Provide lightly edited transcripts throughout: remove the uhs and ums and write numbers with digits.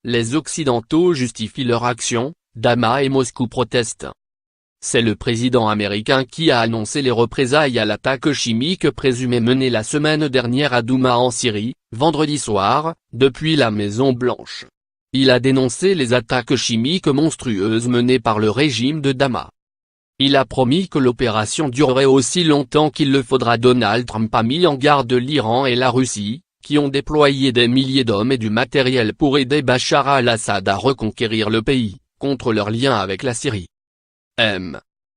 les Occidentaux justifient leur action, Damas et Moscou protestent. C'est le président américain qui a annoncé les représailles à l'attaque chimique présumée menée la semaine dernière à Douma en Syrie, vendredi soir, depuis la Maison-Blanche. Il a dénoncé les attaques chimiques monstrueuses menées par le régime de Damas. Il a promis que l'opération durerait aussi longtemps qu'il le faudra. Donald Trump a mis en garde l'Iran et la Russie, qui ont déployé des milliers d'hommes et du matériel pour aider Bachar al-Assad à reconquérir le pays, contre leur lien avec la Syrie.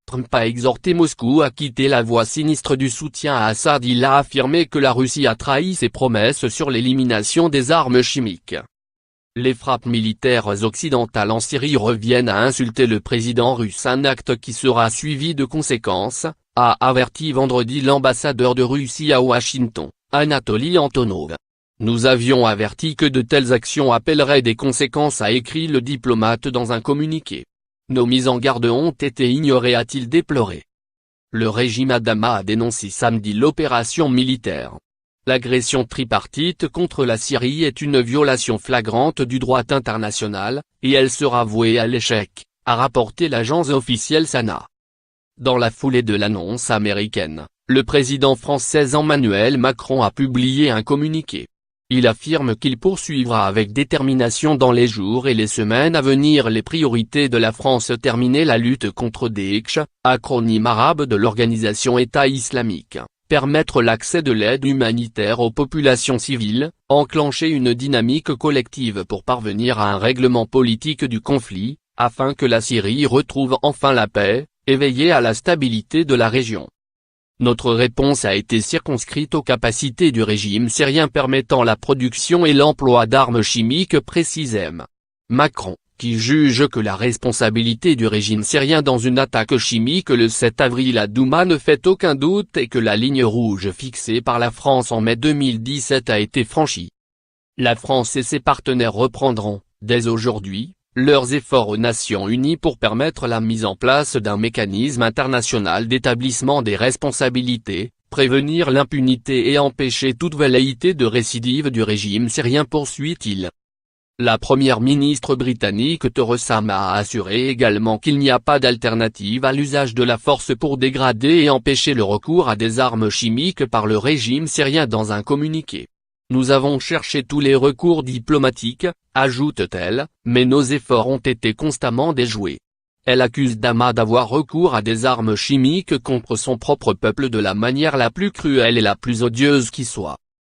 Trump a exhorté Moscou à quitter la voie sinistre du soutien à Assad. Il a affirmé que la Russie a trahi ses promesses sur l'élimination des armes chimiques. Les frappes militaires occidentales en Syrie reviennent à insulter le président russe, un acte qui sera suivi de conséquences, a averti vendredi l'ambassadeur de Russie à Washington, Anatoly Antonov. Nous avions averti que de telles actions appelleraient des conséquences, a écrit le diplomate dans un communiqué. Nos mises en garde ont été ignorées, a-t-il déploré. Le régime à Damas a dénoncé samedi l'opération militaire. L'agression tripartite contre la Syrie est une violation flagrante du droit international, et elle sera vouée à l'échec, a rapporté l'agence officielle SANA. Dans la foulée de l'annonce américaine, le président français Emmanuel Macron a publié un communiqué. Il affirme qu'il poursuivra avec détermination dans les jours et les semaines à venir les priorités de la France: terminer la lutte contre Daesh, acronyme arabe de l'organisation État islamique, permettre l'accès de l'aide humanitaire aux populations civiles, enclencher une dynamique collective pour parvenir à un règlement politique du conflit, afin que la Syrie retrouve enfin la paix, et veiller à la stabilité de la région. Notre réponse a été circonscrite aux capacités du régime syrien permettant la production et l'emploi d'armes chimiques, précise M. Macron, qui juge que la responsabilité du régime syrien dans une attaque chimique le 7 avril à Douma ne fait aucun doute et que la ligne rouge fixée par la France en mai 2017 a été franchie. La France et ses partenaires reprendront, dès aujourd'hui, leurs efforts aux Nations Unies pour permettre la mise en place d'un mécanisme international d'établissement des responsabilités, prévenir l'impunité et empêcher toute velléité de récidive du régime syrien, poursuit-il. La première ministre britannique Theresa May a assuré également qu'il n'y a pas d'alternative à l'usage de la force pour dégrader et empêcher le recours à des armes chimiques par le régime syrien dans un communiqué. Nous avons cherché tous les recours diplomatiques, ajoute-t-elle, mais nos efforts ont été constamment déjoués. Elle accuse Damas d'avoir recours à des armes chimiques contre son propre peuple de la manière la plus cruelle et la plus odieuse qui soit.